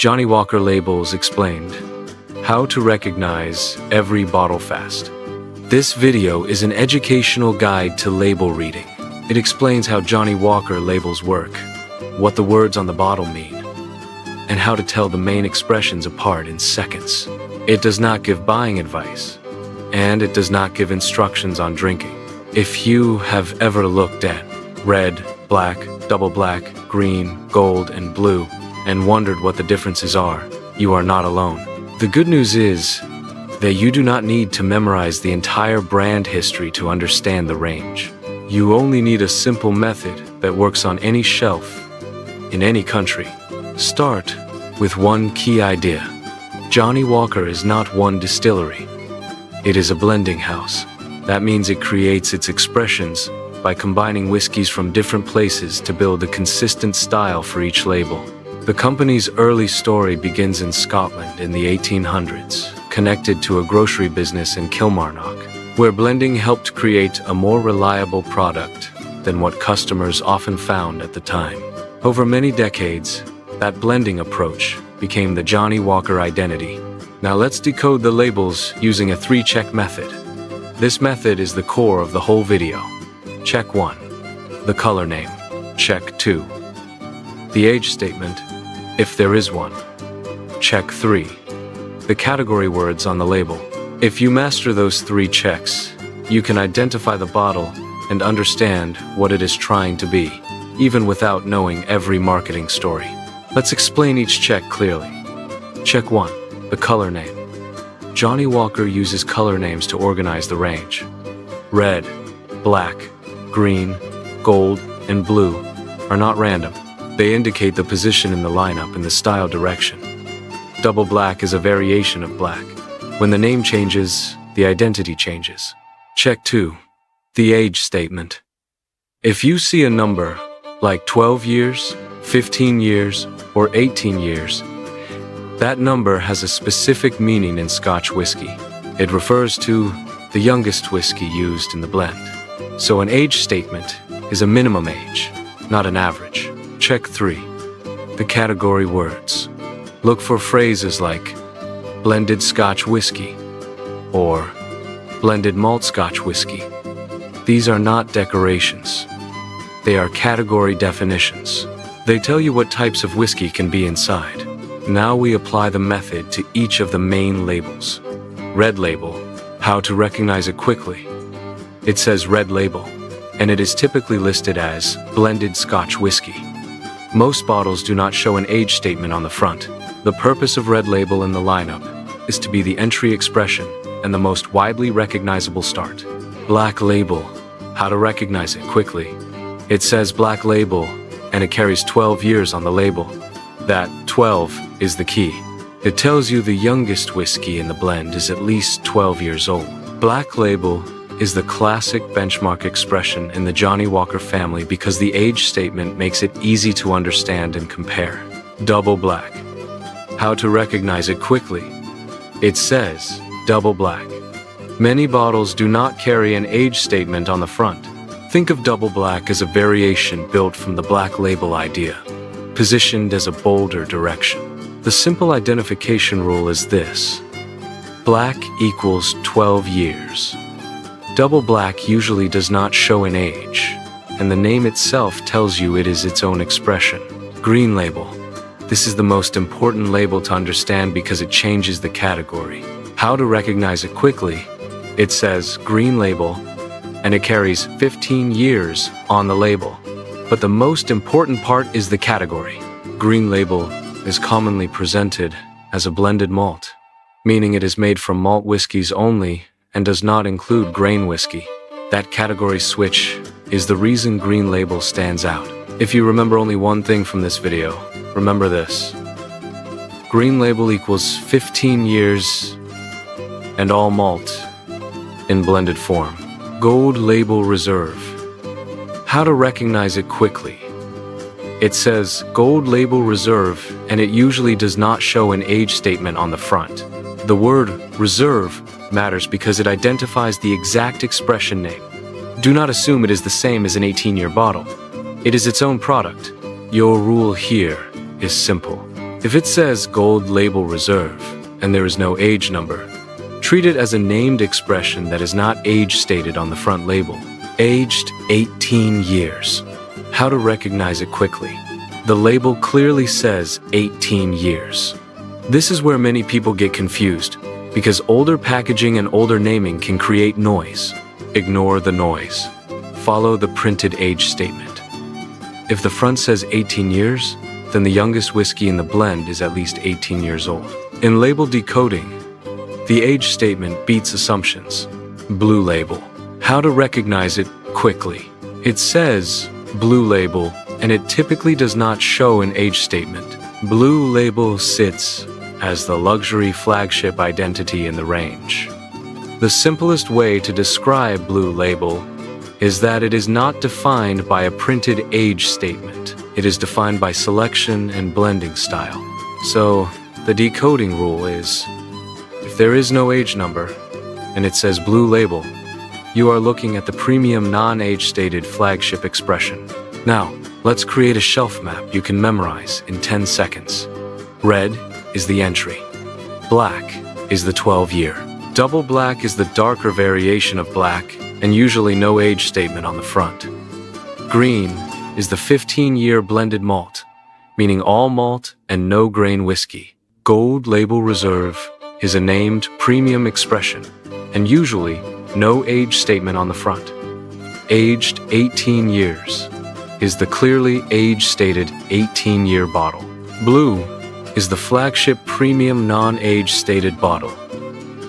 Johnnie Walker Labels Explained. How to recognize every bottle fast. This video is an educational guide to label reading. It explains how Johnnie Walker labels work, what the words on the bottle mean, and how to tell the main expressions apart in seconds. It does not give buying advice, and it does not give instructions on drinking. If you have ever looked at red, black, double black, green, gold, and blue, and wondered what the differences are, you are not alone. The good news is that you do not need to memorize the entire brand history to understand the range. You only need a simple method that works on any shelf, in any country. Start with one key idea. Johnnie Walker is not one distillery. It is a blending house. That means it creates its expressions by combining whiskeys from different places to build a consistent style for each label. The company's early story begins in Scotland in the 1800s, connected to a grocery business in Kilmarnock, where blending helped create a more reliable product than what customers often found at the time. Over many decades, that blending approach became the Johnnie Walker identity. Now let's decode the labels using a 3-check method. This method is the core of the whole video. Check 1. The color name. Check 2. The age statement, if there is one. Check 3. The category words on the label. If you master those 3 checks, you can identify the bottle and understand what it is trying to be, even without knowing every marketing story. Let's explain each check clearly. Check 1. The color name. Johnnie Walker uses color names to organize the range. Red, black, green, gold, and blue are not random. They indicate the position in the lineup and the style direction. Double black is a variation of black. When the name changes, the identity changes. Check 2. The age statement. If you see a number like 12 years, 15 years, or 18 years, that number has a specific meaning in Scotch whiskey. It refers to the youngest whiskey used in the blend. So an age statement is a minimum age, not an average. Check 3. The category words. Look for phrases like blended Scotch whiskey or blended malt Scotch whiskey. These are not decorations. They are category definitions. They tell you what types of whiskey can be inside. Now we apply the method to each of the main labels. Red label, how to recognize it quickly. It says red label, and it is typically listed as blended Scotch whiskey. Most bottles do not show an age statement on the front. The purpose of red label in the lineup is to be the entry expression and the most widely recognizable start. Black label, how to recognize it quickly. It says black label, and it carries 12 years on the label. That 12 is the key. It tells you the youngest whiskey in the blend is at least 12 years old. Black label is the classic benchmark expression in the Johnnie Walker family because the age statement makes it easy to understand and compare. Double black. How to recognize it quickly. It says double black. Many bottles do not carry an age statement on the front. Think of double black as a variation built from the black label idea, positioned as a bolder direction. The simple identification rule is this. Black equals 12 years. Double black usually does not show an age, and the name itself tells you it is its own expression. Green label. This is the most important label to understand because it changes the category. How to recognize it quickly. It says green label, and it carries 15 years on the label. But the most important part is the category. Green label is commonly presented as a blended malt, meaning it is made from malt whiskeys only and does not include grain whiskey. That category switch is the reason green label stands out. If you remember only one thing from this video, remember this. Green label equals 15 years and all malt in blended form. Gold label reserve. How to recognize it quickly. It says gold label reserve, and it usually does not show an age statement on the front. The word reserve matters because it identifies the exact expression name. Do not assume it is the same as an 18-year bottle. It is its own product. Your rule here is simple. If it says Gold Label Reserve and there is no age number, treat it as a named expression that is not age stated on the front label. Aged 18 years. How to recognize it quickly. The label clearly says 18 years. This is where many people get confused, because older packaging and older naming can create noise. Ignore the noise. Follow the printed age statement. If the front says 18 years, then the youngest whiskey in the blend is at least 18 years old. In label decoding, the age statement beats assumptions. Blue label. How to recognize it quickly. It says blue label, and it typically does not show an age statement. Blue label sits as the luxury flagship identity in the range. The simplest way to describe blue label is that it is not defined by a printed age statement. It is defined by selection and blending style. So, the decoding rule is, if there is no age number, and it says blue label, you are looking at the premium non-age stated flagship expression. Now, let's create a shelf map you can memorize in 10 seconds. Red is the entry. Black is the 12-year. Double black is the darker variation of black, and usually no age statement on the front. Green is the 15-year blended malt, meaning all malt and no grain whiskey. Gold Label Reserve is a named premium expression, and usually no age statement on the front. Aged 18 years is the clearly age-stated 18-year bottle. Blue is the flagship premium non-age stated bottle.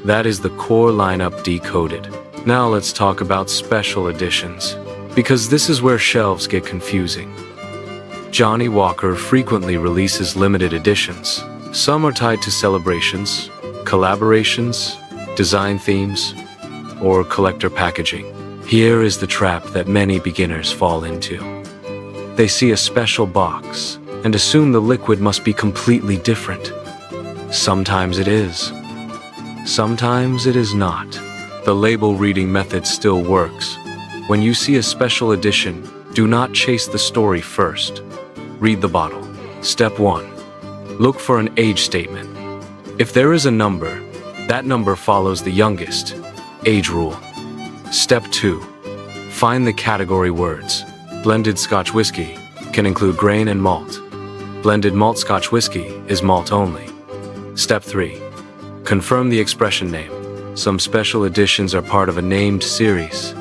That is the core lineup decoded. Now let's talk about special editions, because this is where shelves get confusing. Johnnie Walker frequently releases limited editions. Some are tied to celebrations, collaborations, design themes, or collector packaging. Here is the trap that many beginners fall into. They see a special box and assume the liquid must be completely different. Sometimes it is. Sometimes it is not. The label reading method still works. When you see a special edition, do not chase the story first. Read the bottle. Step 1. Look for an age statement. If there is a number, that number follows the youngest. Age rule. Step 2. Find the category words. Blended Scotch whiskey can include grain and malt. Blended malt Scotch whiskey is malt only. Step 3. Confirm the expression name. Some special editions are part of a named series,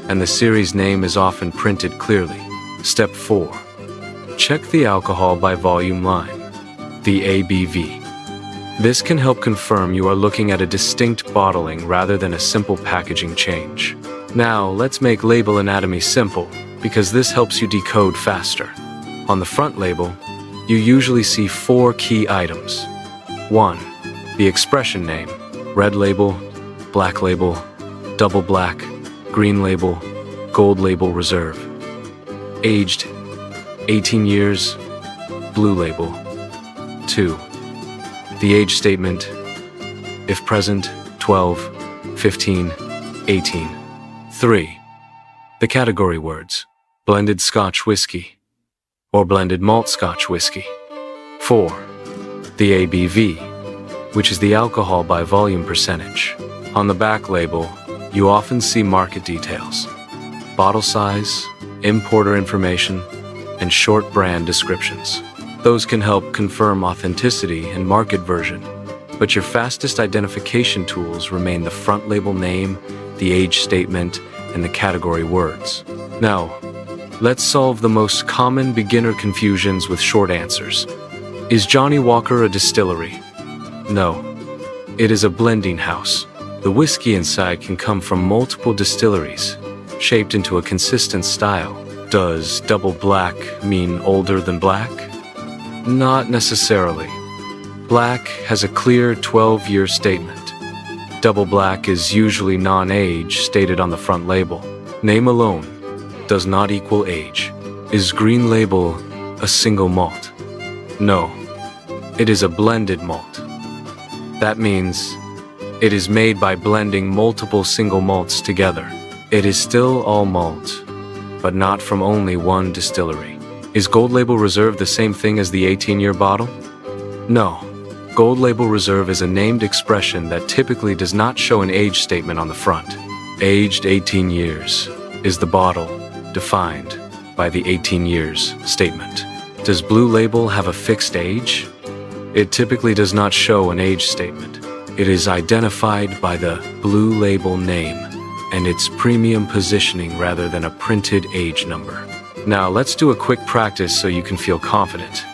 and the series name is often printed clearly. Step 4. Check the alcohol by volume line, the ABV. This can help confirm you are looking at a distinct bottling rather than a simple packaging change. Now, let's make label anatomy simple, because this helps you decode faster. On the front label, you usually see 4 key items. 1. The expression name, red label, black label, double black, green label, gold label reserve. Aged 18 years, blue label. 2. The age statement, if present, 12, 15, 18. 3. The category words, blended Scotch whiskey or blended malt Scotch whiskey. 4. The ABV, which is the alcohol by volume percentage. On the back label, you often see market details, bottle size, importer information, and short brand descriptions. Those can help confirm authenticity and market version, but your fastest identification tools remain the front label name, the age statement, and the category words. Now, let's solve the most common beginner confusions with short answers. Is Johnnie Walker a distillery? No. It is a blending house. The whiskey inside can come from multiple distilleries, shaped into a consistent style. Does double black mean older than black? Not necessarily. Black has a clear 12-year statement. Double black is usually non-age stated on the front label. Name alone does not equal age. Is green label a single malt? No. It is a blended malt. That means it is made by blending multiple single malts together. It is still all malt, but not from only one distillery. Is Gold Label Reserve the same thing as the 18-year bottle? No. Gold Label Reserve is a named expression that typically does not show an age statement on the front. Aged 18 years is the bottle, defined by the 18 years statement. Does Blue Label have a fixed age? It typically does not show an age statement. It is identified by the Blue Label name and its premium positioning rather than a printed age number. Now let's do a quick practice so you can feel confident.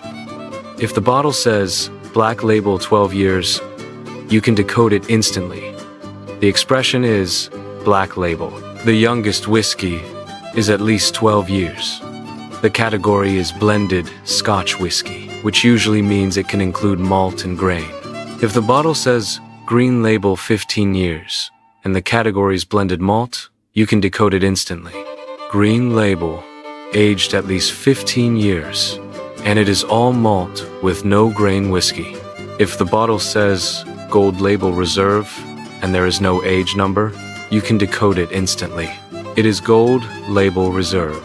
If the bottle says Black Label 12 years, you can decode it instantly. The expression is Black Label. The youngest whiskey is at least 12 years. The category is blended Scotch whiskey, which usually means it can include malt and grain. If the bottle says Green Label 15 years, and the category is blended malt, you can decode it instantly. Green Label, aged at least 15 years, and it is all malt with no grain whiskey. If the bottle says Gold Label Reserve, and there is no age number, you can decode it instantly. It is Gold Label Reserve,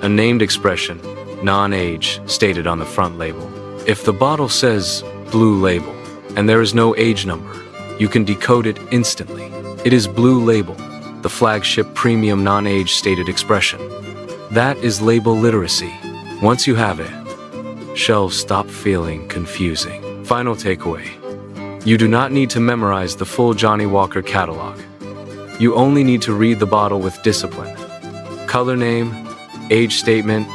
a named expression, non-age, stated on the front label. If the bottle says Blue Label, and there is no age number, you can decode it instantly. It is Blue Label, the flagship premium non-age stated expression. That is label literacy. Once you have it, shelves stop feeling confusing. Final takeaway. You do not need to memorize the full Johnnie Walker catalog. You only need to read the bottle with discipline. Color name, age statement,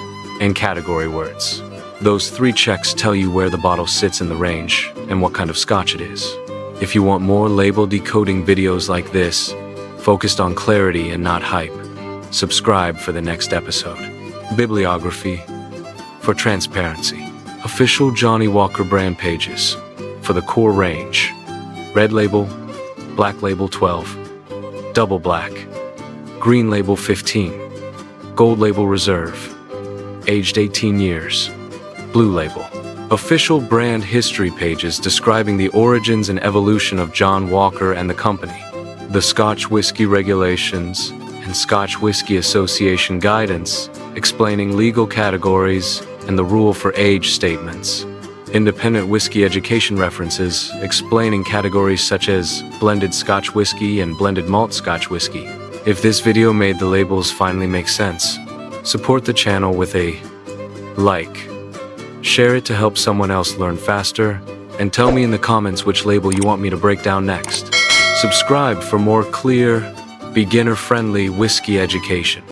and category words. Those 3 checks tell you where the bottle sits in the range and what kind of scotch it is. If you want more label decoding videos like this, focused on clarity and not hype, subscribe for the next episode. Bibliography for transparency. Official Johnnie Walker brand pages for the core range. Red Label, Black Label 12, Double Black, Green Label 15, Gold Label Reserve, aged 18 years, Blue Label. Official brand history pages describing the origins and evolution of John Walker and the company. The Scotch Whisky Regulations and Scotch Whisky Association guidance explaining legal categories and the rule for age statements. Independent whiskey education references explaining categories such as blended Scotch whiskey and blended malt Scotch whiskey. If this video made the labels finally make sense, support the channel with a like. Share it to help someone else learn faster, and tell me in the comments which label you want me to break down next. Subscribe for more clear, beginner-friendly whiskey education.